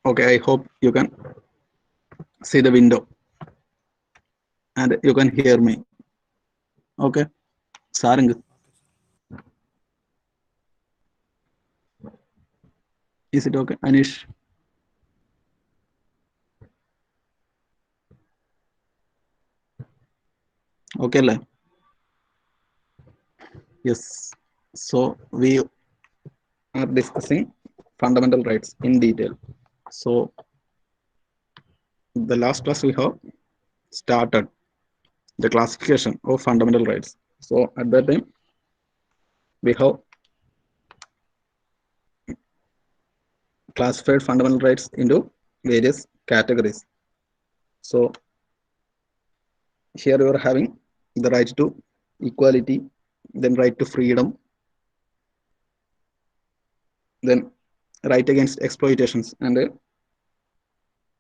Okay, I hope you can see the window and you can hear me. Okay, Sarang, is it okay? Anish, okay, la? Yes. So we are discussing fundamental rights in detail. So the last class we have started the classification of fundamental rights. So at that time we have classified fundamental rights into various categories. So here you are having the right to equality, then right to freedom, then right against exploitations and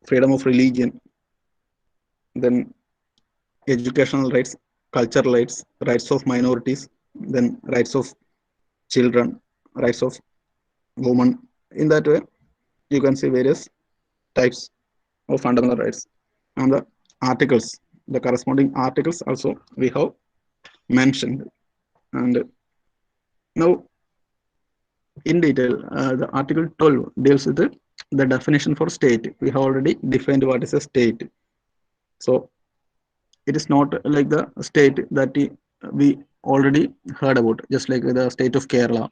freedom of religion, then educational rights, cultural rights, rights of minorities, then rights of children, rights of women. In that way, you can see various types of fundamental rights. And the articles, the corresponding articles also we have mentioned. And now in detail, the article 12 deals with the definition for state. We have already defined what is a state. So it is not like the state that we already heard about, just like the state of Kerala.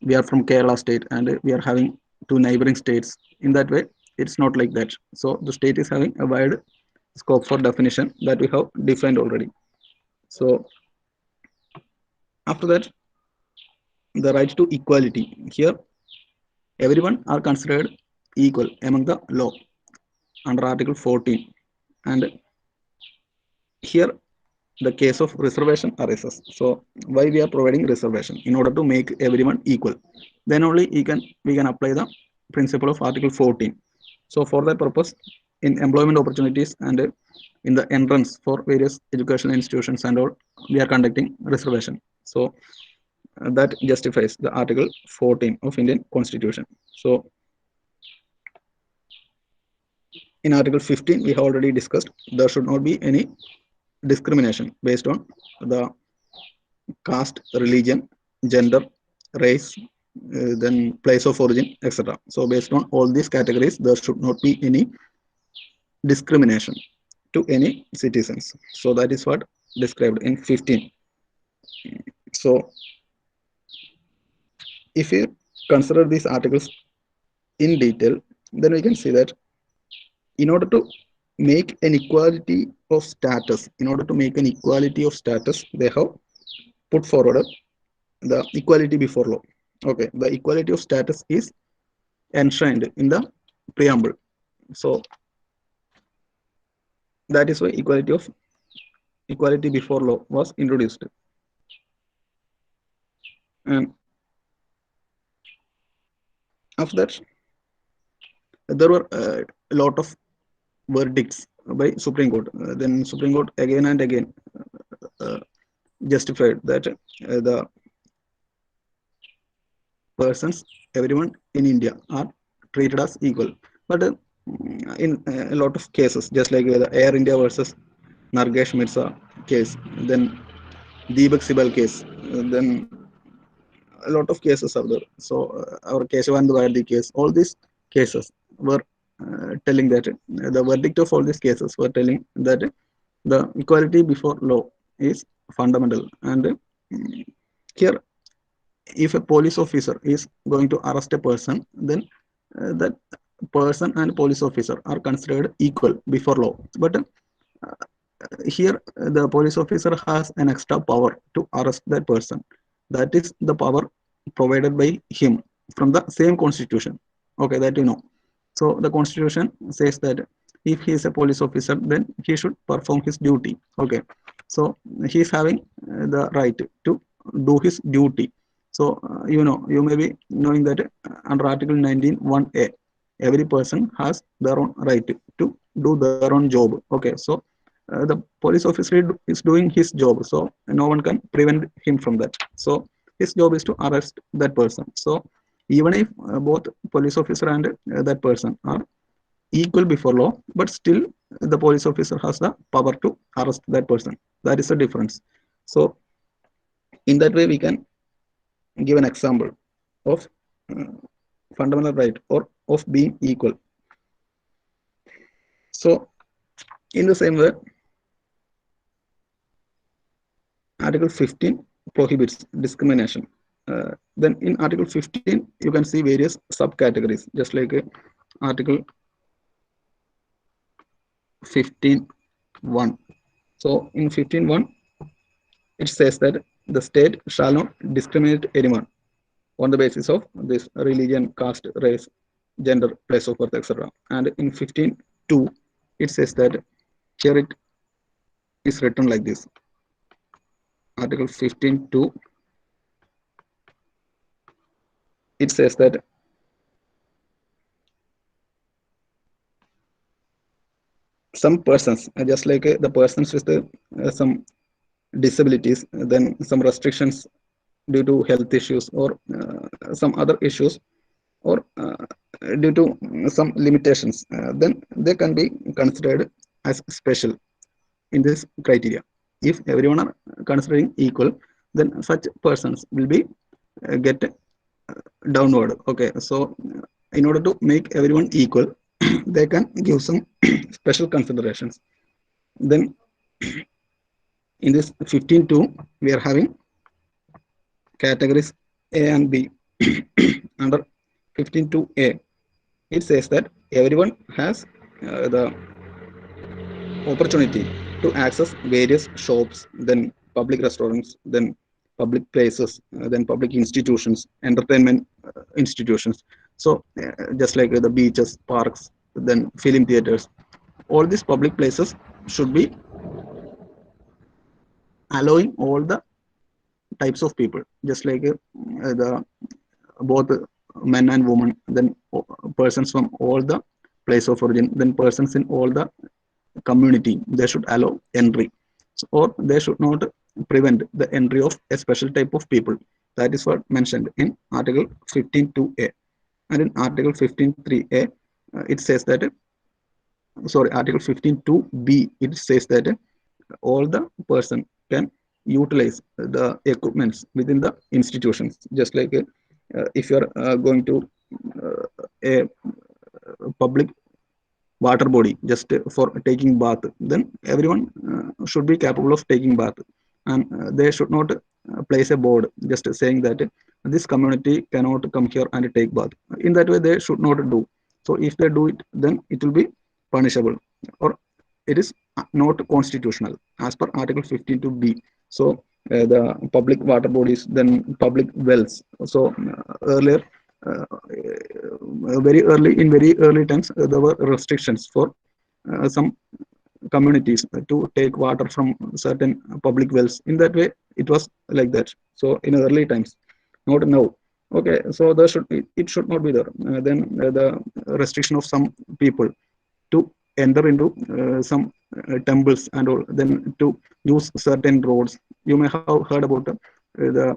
We are from Kerala state and we are having two neighboring states. In that way, it's not like that. So the state is having a wide scope for definition that we have defined already. So after that, the right to equality. Here everyone are considered equal among the law under article 14. And here the case of reservation arises. So why we are providing reservation? In order to make everyone equal, then only we can apply the principle of article 14. So for that purpose, in employment opportunities and in the entrance for various educational institutions and all, we are conducting reservation. So that justifies the article 14 of Indian constitution. So in article 15 we have already discussed there should not be any discrimination based on the caste, religion, gender, race, then place of origin, etc. So based on all these categories, there should not be any discrimination to any citizens. So that is what described in 15. So if you consider these articles in detail, then we can see that in order to make an equality of status, they have put forward the equality before law. Okay, the equality of status is enshrined in the preamble. So that is why equality before law was introduced. And after that, there were a lot of verdicts by Supreme Court. Then Supreme Court again and again uh, justified that the persons, everyone in India are treated as equal. But in a lot of cases, just like the Air India versus Nargesh Mirza case, then Deepak Sibal case, then a lot of cases are there. So our Keshavanand Bharati case, all these cases were telling that the verdict of all these cases were telling that the equality before law is fundamental. And here, if a police officer is going to arrest a person, then that person and police officer are considered equal before law. But here, the police officer has an extra power to arrest that person. That is the power provided by him from the same constitution. Okay, that you know. So the constitution says that if he is a police officer, then he should perform his duty. Okay, so he is having the right to do his duty. So you may be knowing that under Article 19(1)(a), every person has their own right to do their own job. Okay, so the police officer is doing his job, so no one can prevent him from that. So his job is to arrest that person. So even if both police officer and that person are equal before law, but still the police officer has the power to arrest that person. That is the difference. So in that way we can give an example of uh, fundamental right or of being equal. So in the same way, Article 15 prohibits discrimination. Then in Article 15, you can see various subcategories, just like Article 15.1. So in 15.1, it says that the state shall not discriminate anyone on the basis of this religion, caste, race, gender, place of birth, etc. And in 15.2, it says that here it is written like this. Article 15.2, it says that some persons, just like the persons with some disabilities, then some restrictions due to health issues or some other issues, or due to some limitations, then they can be considered as special in this criteria. If everyone are considering equal, then such persons will be get downward. Okay, so in order to make everyone equal, they can give some special considerations. Then in this 15.2, we are having categories A and B. Under 15.2A, it says that everyone has the opportunity to access various shops, then public restaurants, then public places, then public institutions, entertainment institutions. So just like the beaches, parks, then film theaters, all these public places should be allowing all the types of people, just like the both men and women, then persons from all the place of origin, then persons in all the community, they should allow entry. So, or they should not prevent the entry of a special type of people. That is what mentioned in Article 15.2a. And in Article 15.3a, it says that, sorry, Article 15.2b, it says that all the person can utilize the equipments within the institutions, just like if you are going to a public water body just for taking bath, then everyone should be capable of taking bath, and they should not place a board just saying that this community cannot come here and take bath. In that way they should not do. So if they do it, then it will be punishable, or it is not constitutional as per Article 15.2b. So the public water bodies, then public wells. So earlier, very early, in very early times, there were restrictions for some communities to take water from certain public wells. In that way it was like that. So in early times, not now. Okay, so there should, it should not be there. Then the restriction of some people to enter into some temples and all, then to use certain roads. You may have heard about the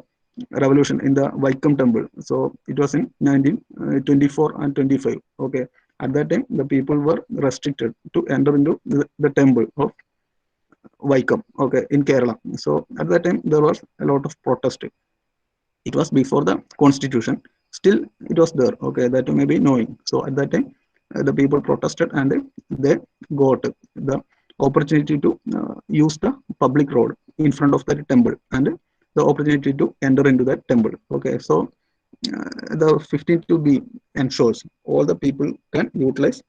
revolution in the Vaikom temple. So it was in 1924 and 25. Okay, at that time the people were restricted to enter into the temple of Vaikom, okay, in Kerala. So at that time there was a lot of protest. It was before the constitution, still it was there. Okay, that you may be knowing. So at that time the people protested, and they got the opportunity to use the public road in front of that temple, and the opportunity to enter into that temple. Okay, so the 15.2b ensures all the people can utilize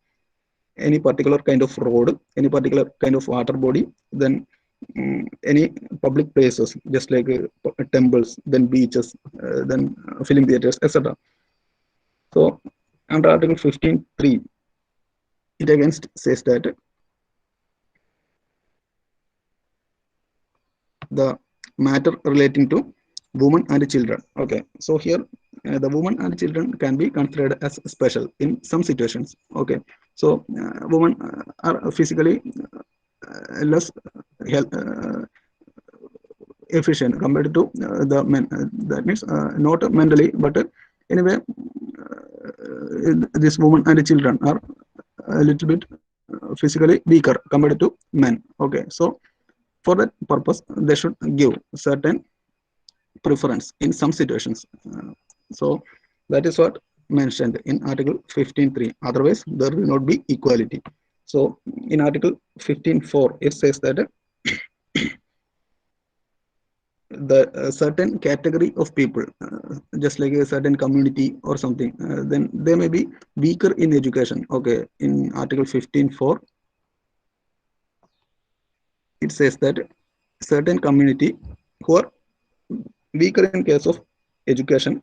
any particular kind of road, any particular kind of water body, then any public places, just like temples, then beaches, then film theaters, etc. So under Article 15.3, it against says that the matter relating to women and children. Okay, so here the women and children can be considered as special in some situations. Okay, so women are physically less health, efficient compared to the men. That means not mentally, but anyway, this woman and children are a little bit physically weaker compared to men. Okay, so for that purpose they should give certain preference in some situations. So that is what mentioned in article 15.3. Otherwise there will not be equality. So in article 15.4 it says that the certain category of people, just like a certain community or something, then they may be weaker in education. Okay, in article 15.4 it says that certain community who are weaker in case of education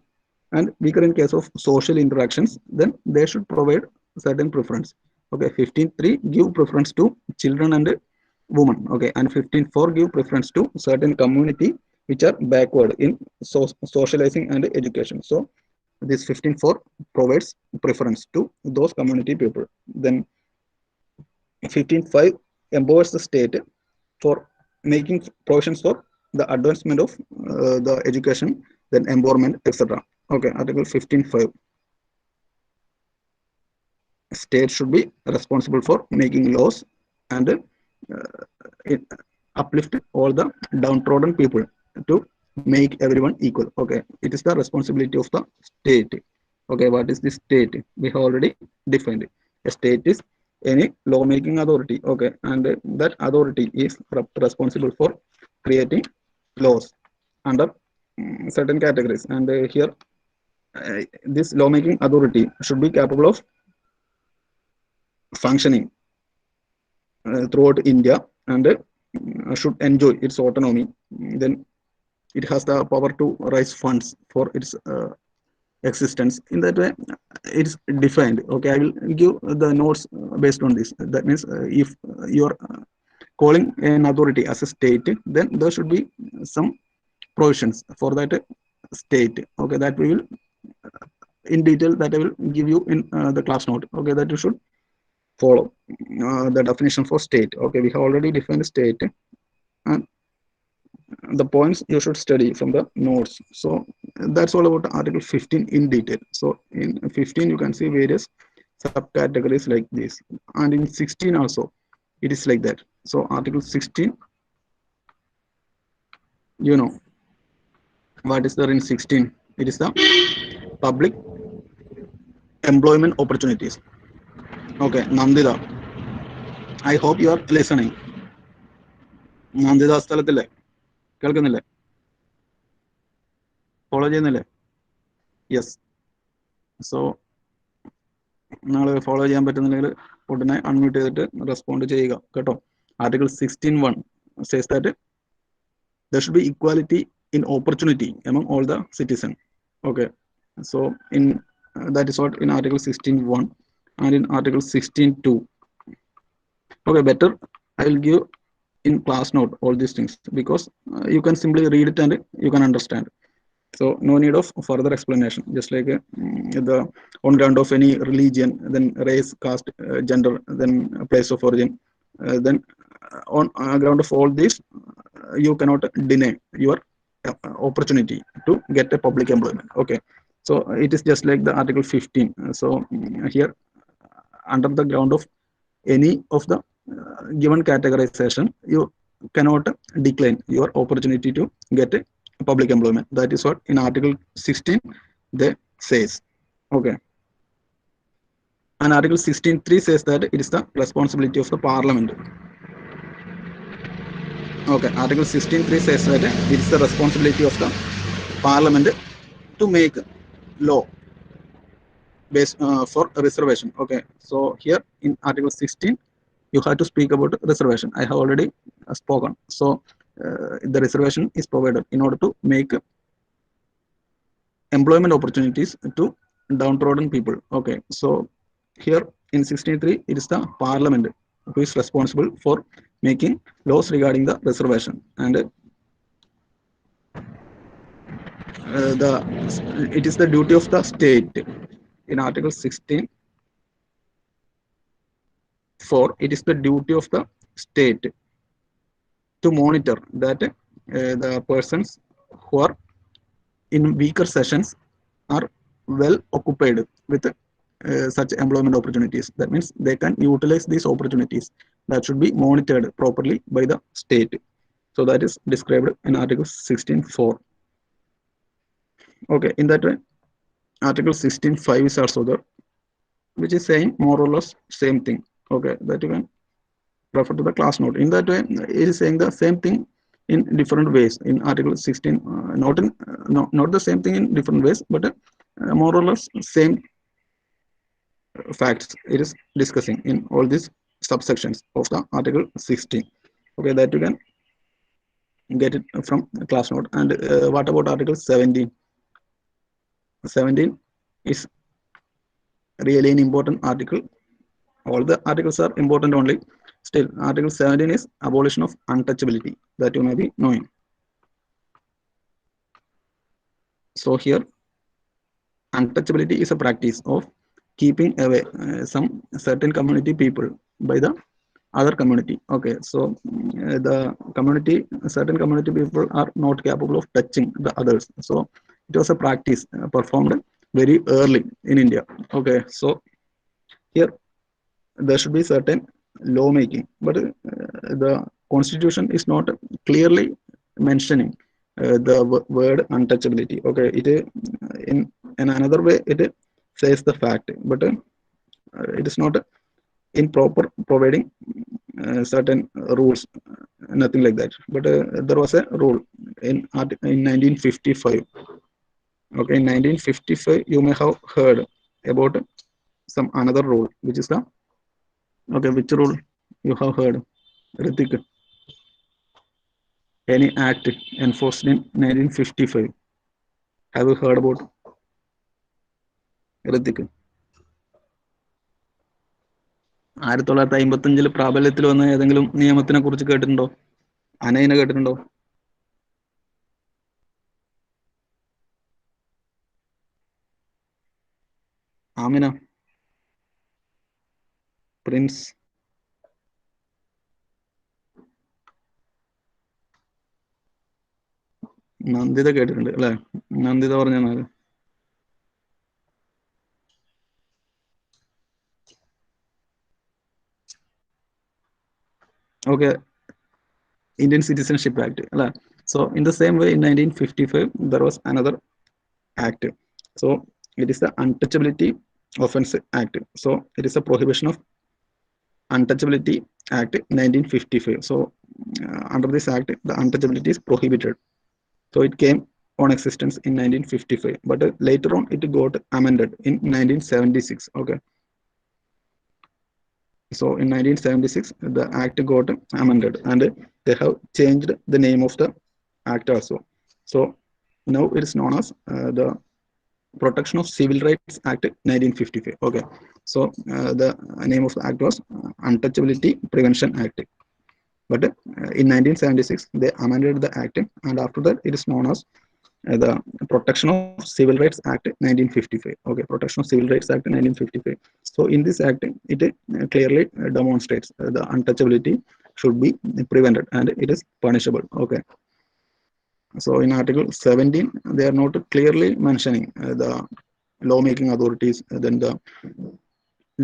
and weaker in case of social interactions, then they should provide certain preference. Okay, 15.3 give preference to children and women. Okay, and 15.4 give preference to certain community which are backward in socializing and education. So this 15.4 provides preference to those community people. Then 15.5 empowers the state for making provisions for the advancement of the education, then empowerment, etc. Okay, Article 15.5. State should be responsible for making laws and it uplift all the downtrodden people to make everyone equal. Okay, it is the responsibility of the state. Okay, what is the state? We have already defined it. A state is any lawmaking authority. Okay, and that authority is responsible for creating laws under certain categories. And here, this lawmaking authority should be capable of functioning throughout India and should enjoy its autonomy. Then it has the power to raise funds for its existence. In that way, it's defined. Okay, I will give the notes based on this. That means if you're calling an authority as a state, then there should be some provisions for that state. Okay, that we will in detail that I will give you in the class note. Okay, that you should follow the definition for state. Okay, we have already defined state, and the points you should study from the notes. So that's all about article 15 in detail. So in 15 you can see various subcategories like this, and in 16 also it is like that. So article 16, you know what is there in 16? It is the public employment opportunities. Okay, Nandita, I hope you are listening. Nandita സ്ഥലത്തില്ലേ, കേൾക്കുന്നില്ലേ, follow ചെയ്യുന്നില്ലേ? Yes. So നിങ്ങൾ follow ചെയ്യാൻ പറ്റുന്നില്ലെങ്കിൽ ഉടനെ unmute ചെയ്തിട്ട് respond ചെയ്യുക കേട്ടോ. Article 16.1 says that there should be equality in opportunity among all the citizens. Okay, so in that is what in article 16.1, and in article 16.2. Okay, better I will give in class note all these things, because you can simply read it and you can understand. So no need of further explanation. Just like the on ground of any religion, then race, caste, gender, then place of origin, then on ground of all these, you cannot deny your opportunity to get a public employment. Okay, so it is just like the article 15. So here, under the ground of any of the given categorization, you cannot decline your opportunity to get a public employment. That is what in article 16 they says. Okay, and article 16.3 says that it is the responsibility of the parliament. Okay, article 16.3 says that it is the responsibility of the parliament to make law based for reservation. Okay, so here in article 16 you have to speak about reservation. I have already spoken. So the reservation is provided in order to make employment opportunities to downtrodden people. Okay, so here in 16.3 it is the parliament who is responsible for making laws regarding the reservation, and the it is the duty of the state. In article 16.4, it is the duty of the state to monitor that the persons who are in weaker sessions are well occupied with such employment opportunities. That means they can utilize these opportunities that should be monitored properly by the state. So that is described in Article 16.4. Okay, in that way, Article 16.5 is also there, which is saying more or less same thing. Okay, that you can refer to the class note. In that way, it is saying the same thing in different ways. In Article 16, not the same thing in different ways, but more or less same facts it is discussing in all these subsections of the Article 16. Okay, that you can get it from class note. And what about Article 17? 17 is really an important article. All the articles are important only. Still, Article 17 is abolition of untouchability, that you may be knowing. So here, untouchability is a practice of keeping away some certain community people by the other community. Okay, so the community, certain community people are not capable of touching the others. So it was a practice performed very early in India. Okay, so here there should be certain lawmaking, but the constitution is not clearly mentioning the word untouchability. Okay, it in in another way it says the fact, but it is not in proper providing certain rules, nothing like that. But there was a rule in 1955. Okay, in 1955 you may have heard about some another rule, which is the, okay, which rule you have heard, Ritik? Any act enforced in 1955? Have you heard about, Ritik? 1955 പ്രാബല്യത്തിൽ വന്ന ഏതെങ്കിലും നിയമത്തിനെ കുറിച്ച് കേട്ടിട്ടുണ്ടോ? അനൈനെ കേട്ടിട്ടുണ്ടോ? Amina, Prince, Nanditha കേട്ടിട്ടുണ്ട് അല്ലെ? നന്ദിത പറഞ്ഞാൽ okay, Indian Citizenship Act. So in the same way, in 1955 there was another act. So it is the Untouchability Offence Act. So it is a prohibition of Untouchability Act 1955. So under this act, the untouchability is prohibited. So it came on existence in 1955, but later on it got amended in 1976. Okay, so in 1976 the act got amended and they have changed the name of the act also. So now it is known as the Protection of Civil Rights Act 1955. Okay, so the name of the act was Untouchability Prevention Act. But in 1976 they amended the act, and after that it is known as the Protection of Civil Rights Act 1955. Okay, Protection of Civil Rights Act 1955. So in this act it clearly demonstrates the untouchability should be prevented and it is punishable. Okay, so in Article 17 they are not clearly mentioning the lawmaking authorities, then the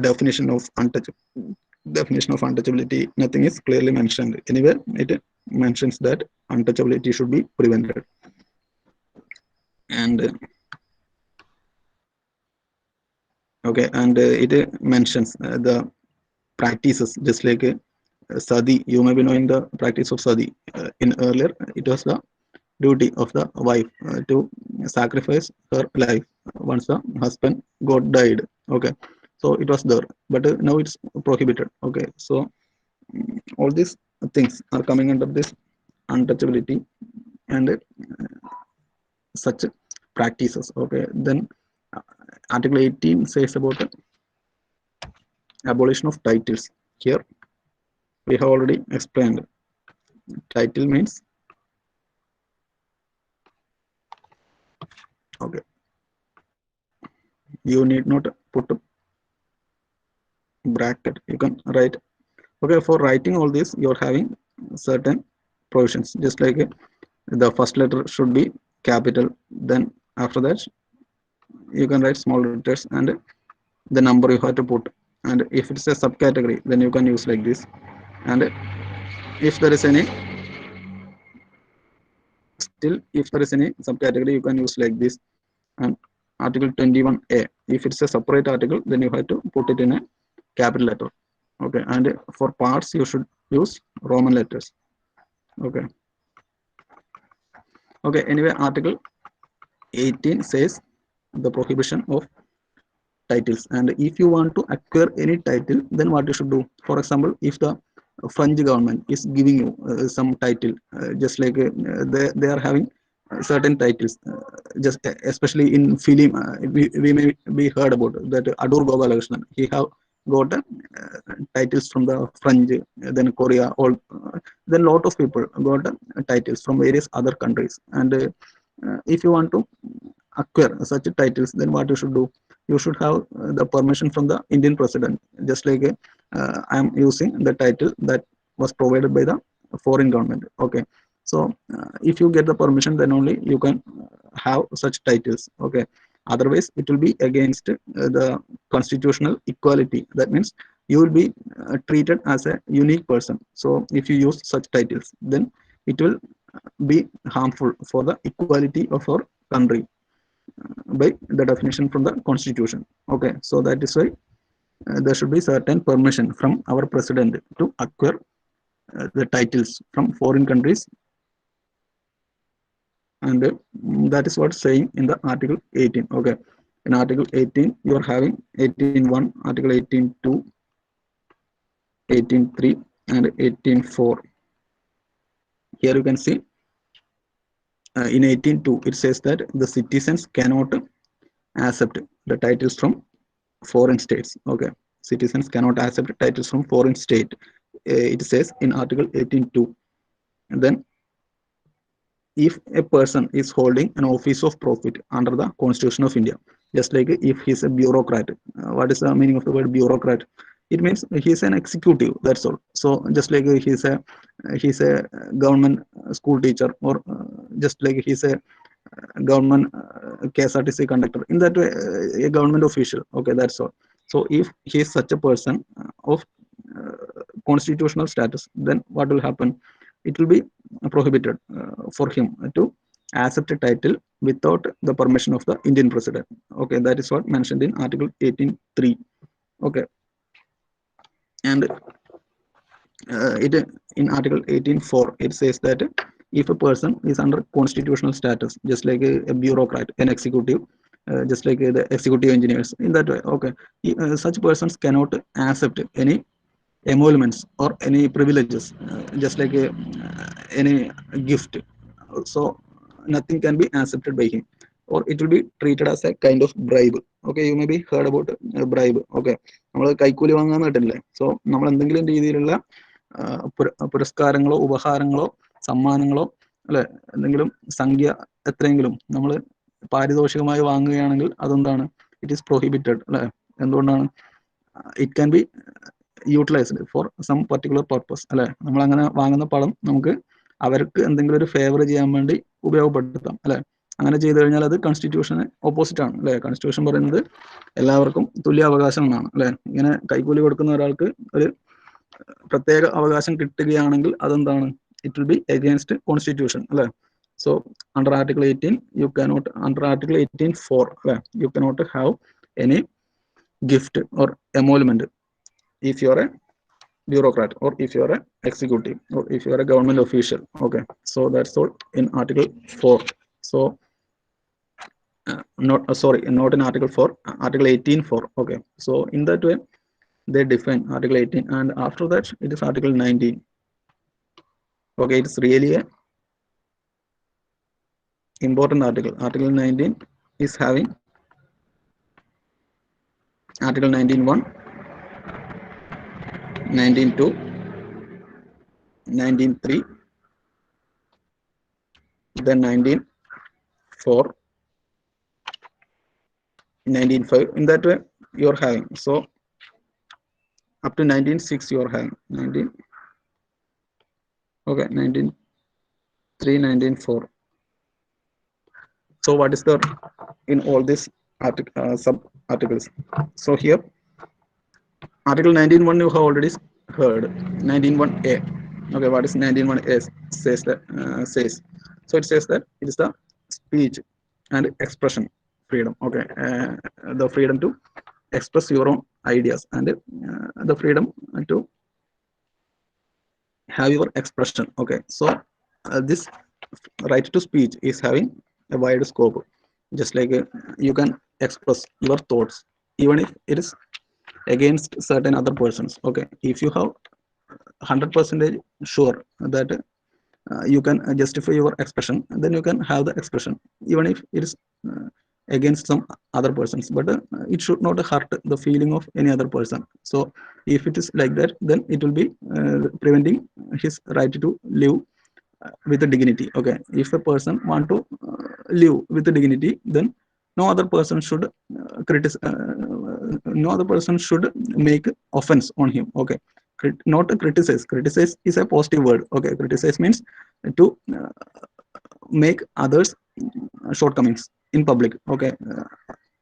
definition of untouchability, nothing is clearly mentioned. Anyway, it mentions that untouchability should be prevented. And okay, and it mentions the practices, just like sati. You may be knowing the practice of sati. In earlier it was the duty of the wife to sacrifice her life once the husband got died. Okay, so it was there, but now it's prohibited. Okay, so all these things are coming under this untouchability and such practices. Okay, then Article 18 says about abolition of titles. Here we have already explained. Title means, okay, you need not put a bracket, you can write. Okay, for writing all this you're having certain provisions, just like the first letter should be capital, then after that you can write small letters, and the number you have to put, and if it's a subcategory then you can use like this, and if there is any still if there is any subcategory you can use like this. And article 21A, if it's a separate article then you have to put it in a capital letter. Okay, and for parts you should use Roman letters. Okay. Okay, anyway, article 18 says the prohibition of titles, and if you want to acquire any title then what you should do. For example, if the French government is giving you some title, just like they are having certain titles, just especially in film, we may be heard about that Adur Gopalakrishnan, he have got titles from the French, then Korea, all then lot of people got titles from various other countries. And if you want to acquire such titles then what you should do, you should have the permission from the Indian president, just like I am using the title that was provided by the foreign government. Okay, so if you get the permission then only you can have such titles. Okay, otherwise it will be against the constitutional equality. That means you will be treated as a unique person. So if you use such titles then it will be harmful for the equality of our country by the definition from the constitution. Okay, so that is why there should be certain permission from our president to acquire the titles from foreign countries. And that is what's saying in the article 18. Okay, in article 18 you are having 18.1, article 18.2, 18.3 and 18.4. Here you can see in 18.2 it says that the citizens cannot accept the titles from foreign states. Okay, citizens cannot accept titles from foreign state. It says in article 18.2. And then if a person is holding an office of profit under the Constitution of India, just like if he's a bureaucrat. What is the meaning of the word bureaucrat? It means he's an executive, that's all. So just like he's a government school teacher, or just like he's a government KSRTC conductor, in that way a government official. Okay, that's all. So if he is such a person of constitutional status, then what will happen? It will be prohibited for him to accept a title without the permission of the Indian president. Okay, that is what mentioned in article 18.3. Okay, and it in article 18.4 it says that if a person is under constitutional status, just like a bureaucrat, an executive, just like the executive engineers, in that way. Okay, such persons cannot accept any emoluments or any privileges, just like any gift. So nothing can be accepted by him, or it will be treated as a kind of bribe. Okay, you may be heard about bribe. Okay, നമ്മൾ കൈക്കൂലി വാങ്ങാൻ കേട്ടില്ലേ. So നമ്മൾ എന്തെങ്കിലും രീതിയിലുള്ള പുരസ്കാരങ്ങളോ ഉപഹാരങ്ങളോ സമ്മാനങ്ങളോ അല്ലെ, എന്തെങ്കിലും സംഖ്യ എത്രയെങ്കിലും നമ്മൾ പാരിതോഷികമായി വാങ്ങുകയാണെങ്കിൽ അതെന്താണ്, ഇറ്റ് ഈസ് പ്രൊഹിബിറ്റഡ് അല്ലെ. എന്തുകൊണ്ടാണ്? It can be utilised for some particular purpose അല്ലെ. നമ്മൾ അങ്ങനെ വാങ്ങുന്ന പണം നമുക്ക് അവർക്ക് എന്തെങ്കിലും ഒരു ഫേവർ ചെയ്യാൻ വേണ്ടി ഉപയോഗപ്പെടുത്താം അല്ലെ. അങ്ങനെ ചെയ്തു കഴിഞ്ഞാൽ അത് കോൺസ്റ്റിറ്റ്യൂഷന് ഓപ്പോസിറ്റ് ആണ് അല്ലെ. കോൺസ്റ്റിറ്റ്യൂഷൻ പറയുന്നത് എല്ലാവർക്കും തുല്യ അവകാശം എന്നാണ് അല്ലെ. ഇങ്ങനെ കൈക്കൂലി കൊടുക്കുന്ന ഒരാൾക്ക് ഒരു പ്രത്യേക അവകാശം കിട്ടുകയാണെങ്കിൽ അതെന്താണ്, it will be against constitution അല്ലെ. So under article 18 you cannot, under article 18.4 അല്ലെ, you cannot have any gift or emolument if you are a bureaucrat, or if you are an executive, or if you are a government official. Okay, so that's all in article 4. So not sorry, not in article 4, article 18.4. Okay, so in that way they define article 18, and after that it is article 19. Okay, it's really a important article. Article 19 is having article 19.1, 19.2, 19.3, then 19.4, 19.5. in that way you are having. So up to 19.6 you are having 19. Okay, 19.3, 19.4. So what is the in all this article sub articles. So here, Article 19.1 you have already heard. 19.1a. Okay, what is 19.1a says that says? So it says that it is the speech and expression freedom. Okay, the freedom to express your own ideas and the freedom to have your expression. Okay, so this right to speech is having a wide scope, just like you can express your thoughts even if it is against certain other persons. Okay, if you have 100% sure that you can justify your expression, then you can have the expression even if it is against some other persons, but it should not hurt the feeling of any other person. So if it is like that, then it will be preventing his right to live with the dignity. Okay, if a person want to live with the dignity, then no other person should no other person should make offense on him. Okay, not criticize. Criticize is a positive word. Okay, criticize means to make others shortcomings in public. Okay,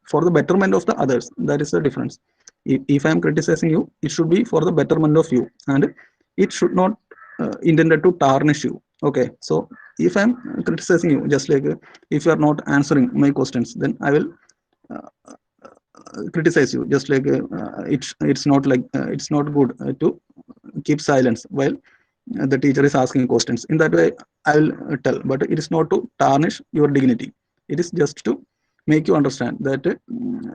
for the betterment of the others. That is the difference. If I am criticizing you, it should be for the betterment of you, and it should not intended to tarnish you. Okay, so if I am criticizing you, just like if you are not answering my questions, then I will criticize you. Just like it's not like it's not good to keep silence while the teacher is asking questions. In that way, I will tell, but it is not to tarnish your dignity. It is just to make you understand that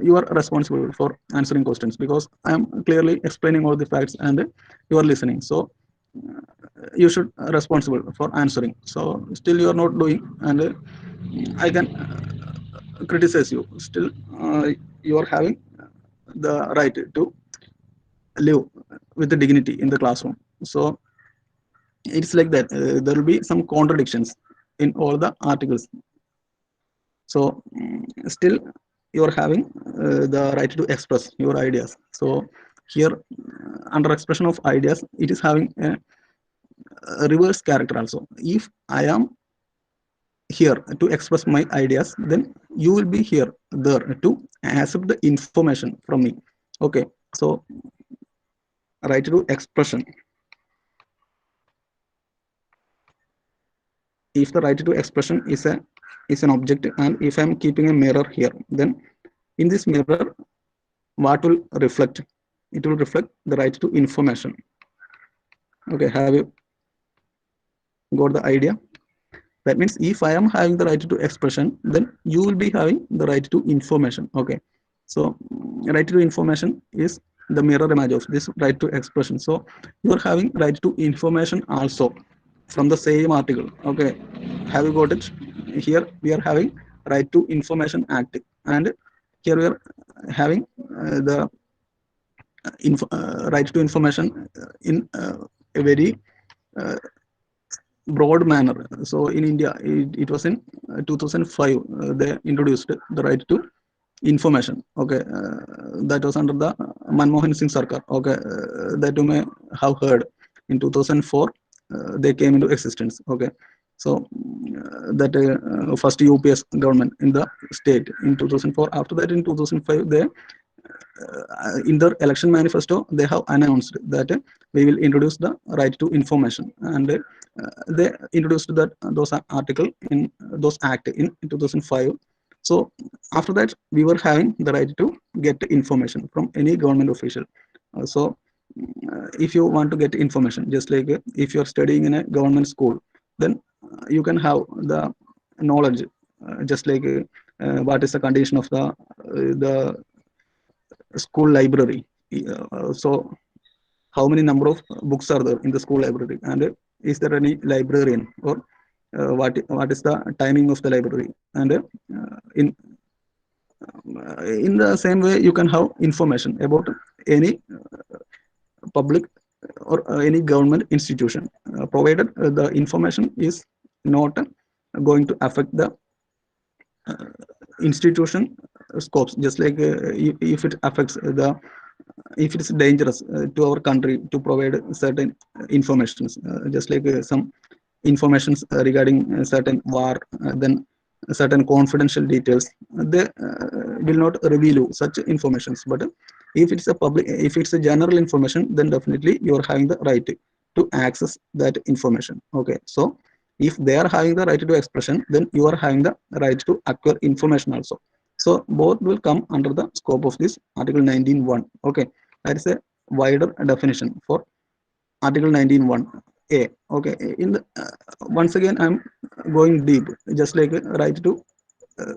you are responsible for answering questions, because I am clearly explaining all the facts and you are listening. So you should responsible for answering. So still you are not doing, and I can criticize you. Still you are having the right to live with the dignity in the classroom. So it's like that. There will be some contradictions in all the articles. So still you are having the right to express your ideas. So here, under expression of ideas, it is having a reverse character also. If I am here to express my ideas, then you will be here there to accept the information from me. Okay, so right to expression. If the right to expression is an object, and if I'm keeping a mirror here, then in this mirror, what will reflect? It will reflect the right to information. Okay, have you got the idea? That means if I am having the right to expression, then you will be having the right to information. Okay, so right to information is the mirror image of this right to expression. So you are having right to information also from the same article. Okay, have you got it? Here we are having right to information act, and here we are having the right to information in a very uh, broad manner. So in India, it was in 2005 they introduced the right to information. Okay, that was under the Manmohan Singh Sarkar. Okay, that you may have heard. In 2004, they came into existence. Okay, so that first UPS government in the state in 2004. After that, in 2005, they in their election manifesto, they have announced that we will introduce the right to information, and they introduced that those article in those act in 2005. So after that, we were having the right to get information from any government official. So if you want to get information, just like if you're studying in a government school, then you can have the knowledge, just like what is the condition of the school library. So how many number of books are there in the school library, and is there any librarian, or what is the timing of the library, and in the same way you can have information about any public or any government institution, provided the information is not going to affect the institution scopes. Just like if it affects the if it is dangerous to our country to provide certain informations, just like some informations regarding certain war, then certain confidential details, they will not reveal you such informations. But if it's a public, if it's a general information, then definitely you are having the right to access that information. Okay, so if they are having the right to expression, then you are having the right to acquire information also. So both will come under the scope of this article 19.1. Okay, that is a wider definition for article 19.1a. Okay, in the, once again I'm going deep, just like right to uh,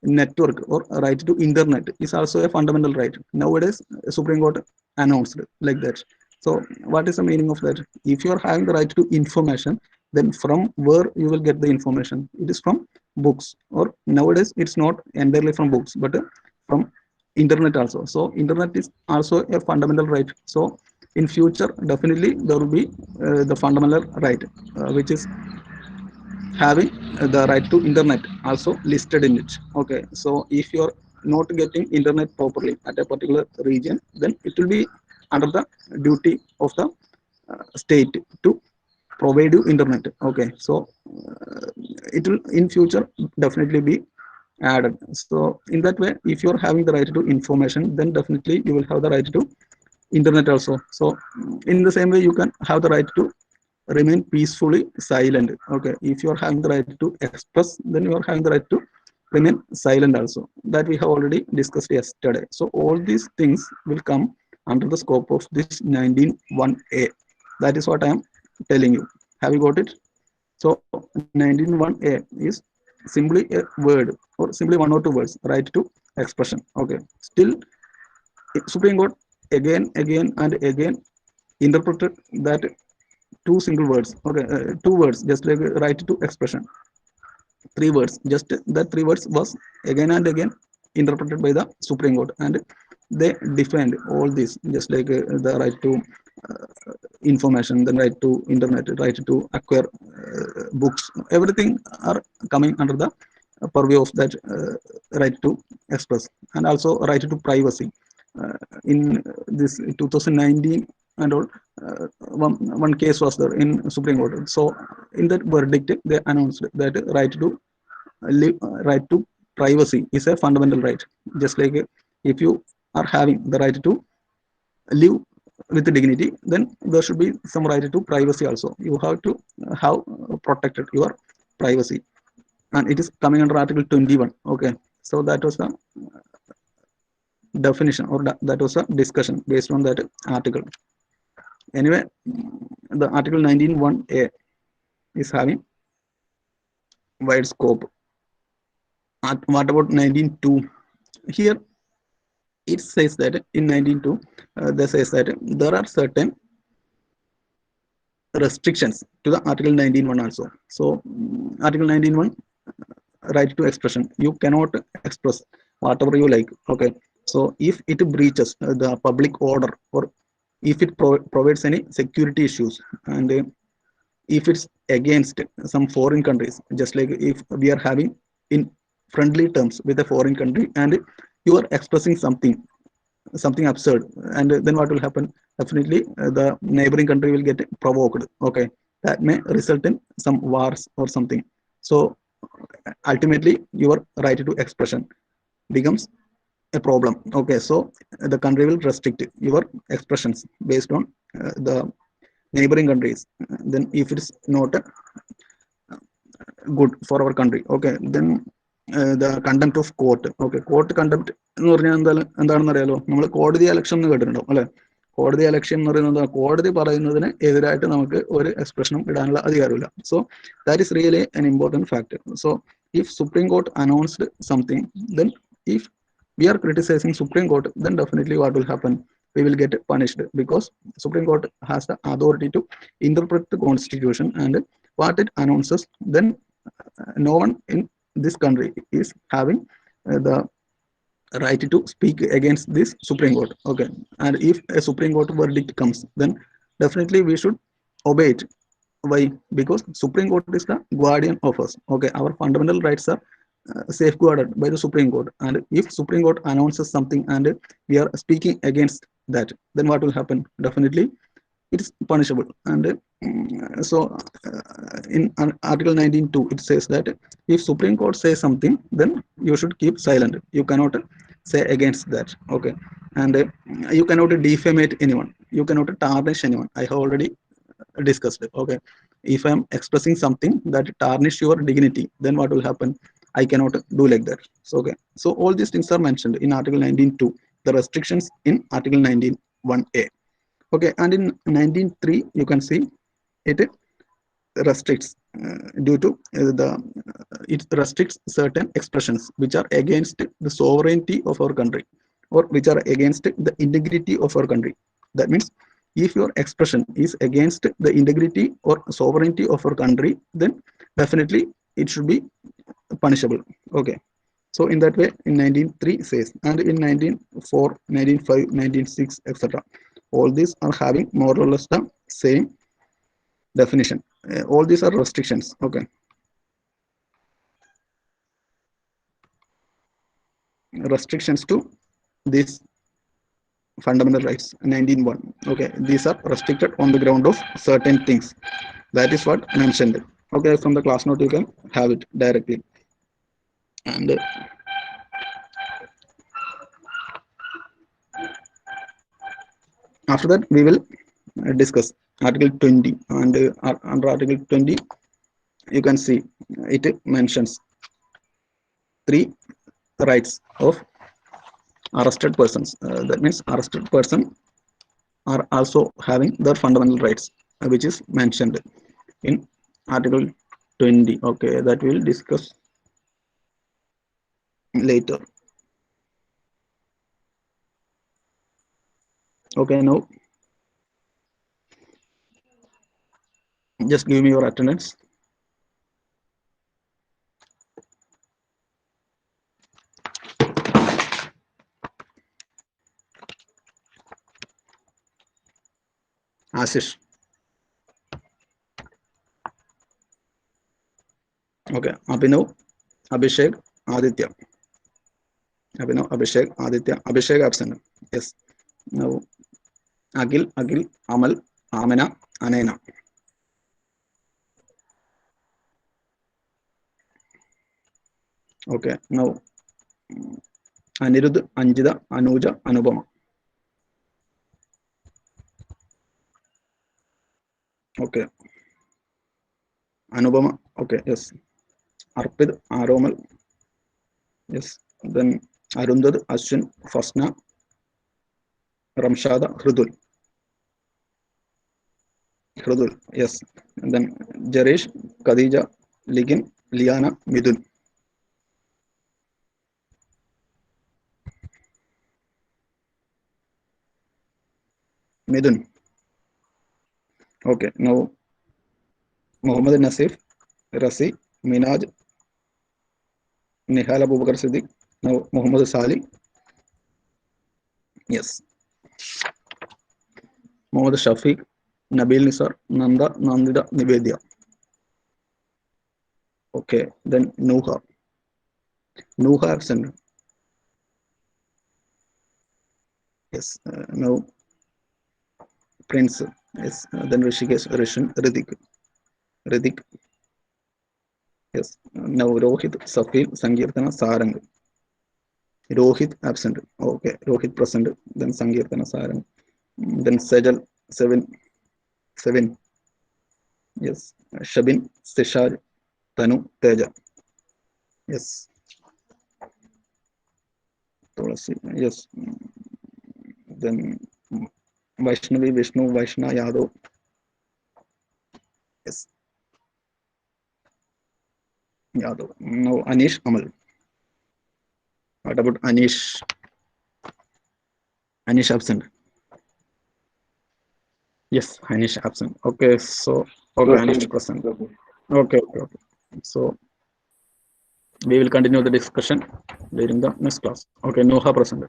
network or right to internet is also a fundamental right. Nowadays Supreme Court announced like that. So what is the meaning of that? If you are having the right to information, then from where you will get the information? It is from books, or nowadays it's not entirely from books, but from internet also. So internet is also a fundamental right. So in future definitely there will be the fundamental right, which is having the right to internet also listed in it. Okay, so if you're not getting internet properly at a particular region, then it will be under the duty of the state to provide you internet. Okay, so it will in future definitely be added. So in that way, if you're having the right to information, then definitely you will have the right to internet also. So in the same way you can have the right to remain peacefully silent. Okay, if you are having the right to express, then you are having the right to remain silent also, that we have already discussed yesterday. So all these things will come under the scope of this 19.1a. That is what I am telling you. Have you got it? So 19.1a is simply a word, or simply one or two words, right to expression. Okay, still Supreme Court again and again interpreted that two single words. Okay, two words, just like right to expression, three words, just that three words was again and again interpreted by the Supreme Court, and they defined all this, just like the right to information, the right to internet, right to acquire books, everything are coming under the purview of that right to express. And also right to privacy. In this 2019 and all, one case was there in Supreme Court. So in that verdict they announced that right to privacy is a fundamental right. Just like if you are having the right to live with dignity, then there should be some right to privacy also. You have to have protected your privacy, and it is coming under article 21. Okay, so that was the definition, or that was a discussion based on that article. Anyway, the article 19.1a is having wide scope. What about 19.2? Here it says that in 19.2, they says that there are certain restrictions to the article 19.1 also. So article 19.1, right to expression, you cannot express whatever you like. Okay, so if it breaches the public order, or if it provides any security issues, and if it's against some foreign countries, just like if we are having in friendly terms with a foreign country, and you are expressing something absurd, and then what will happen? Definitely the neighboring country will get provoked. Okay, that may result in some wars or something. So ultimately your right to expression becomes a problem. Okay, so the country will restrict your expressions based on the neighboring countries. Then if it is not good for our country, okay, then the contempt of court. Okay, court contempt എന്ന് പറഞ്ഞാൽ എന്താണെന്ന് അറിയാലോ? നമ്മൾ കോടതി അലക്ഷ്യം എന്ന് കേട്ടിട്ടുണ്ടാവും അല്ലെ? കോടതി അലക്ഷ്യം എന്ന് പറയുന്നത് കോടതി പറയുന്നതിന് എതിരായിട്ട് നമുക്ക് ഒരു എക്സ്പ്രഷനും ഇടാനുള്ള അധികാരമില്ല. So that is really an important factor. So if Supreme Court announced something, then if we are criticizing Supreme Court, then definitely what will happen? We will get punished, because Supreme Court has the authority to interpret the constitution, and what it announces, then no one in this country is having the right to speak against this Supreme Court. Okay, and if a Supreme Court verdict comes, then definitely we should obey it. Why? Because Supreme Court is the guardian of us. Okay, our fundamental rights are safeguarded by the Supreme Court, and if Supreme Court announces something and we are speaking against that, then what will happen? Definitely it is punishable, and So in article 19.2 it says that if Supreme Court says something, then you should keep silent. You cannot say against that. Okay. And you cannot defamate anyone, you cannot tarnish anyone. I have already discussed it. Okay. If I'm expressing something that tarnish your dignity, then what will happen? I cannot do like that. So okay, so all these things are mentioned in article 19.2, the restrictions in article 19.1a. Okay. And in 19.3 you can see it restricts due to the it restricts certain expressions which are against the sovereignty of our country, or which are against the integrity of our country. That means if your expression is against the integrity or sovereignty of our country, then definitely it should be punishable. Okay. So in that way, in 19.3 says, and in 19.4, 19.5, 19.6, etc., all these are having more or less the same definition. All these are restrictions. Okay. Restrictions to these fundamental rights. 19.1. Okay. These are restricted on the ground of certain things. That is what mentioned. Okay. From the class note, you can have it directly. And after that, we will discuss Article 20. And under Article 20, you can see it mentions three rights of arrested persons. That means arrested person are also having their fundamental rights, which is mentioned in Article 20. Okay, that we will discuss later. Okay, now just give me your attendance. Ashish. Okay, Abhinav, Abhishek, Aditya. Abhinav, Abhishek, Aditya. Abhishek absent. Yes. Now Agil, Amal, Amena, Anena. Okay. Now Anirudh, Anjida, Anuja, Anupama. Okay. Anupama. Okay. Yes. Arpid, Aromal. Yes. Then Arundad, Ashwin, Fasna, Ramshada, Hrudul. Hrudul. Yes. And then Jaresh, Khadija, Ligin, Liana, Midun. Midun. Okay. Now Muhammad Nasif, Rasi, Minaj, Nihal Abubakar Siddiq. Now Muhammad Sali. Yes. Muhammad Shafiq, Nabil Nisar, Nanda, Nandida, Nivedya. Okay, then Nuha. Nuha absent. Yes. Now Prince. Yes. Then Rishikesh, Rishan, Ridik. Ridik. Yes. Now Rohit, Safil, Sankirtana, Sarang. Rohit absent. Okay. Rohit present. Then Sankirtana, Sarang. Then Sejal, seven. Seven. Yes. Shabin, Sishar, Tanu, Teja. Yes. Tulasi. Yes. Then Vaishnavi, Vishnu, Vaishna, Yadav. Yes. Yadav. Now Anish, Amal. What about Anish? Anish absent. Yes, Anish absent. Okay, so okay, Anish present. Okay, okay, okay. So we will continue the discussion during the next class. Okay, Noha present.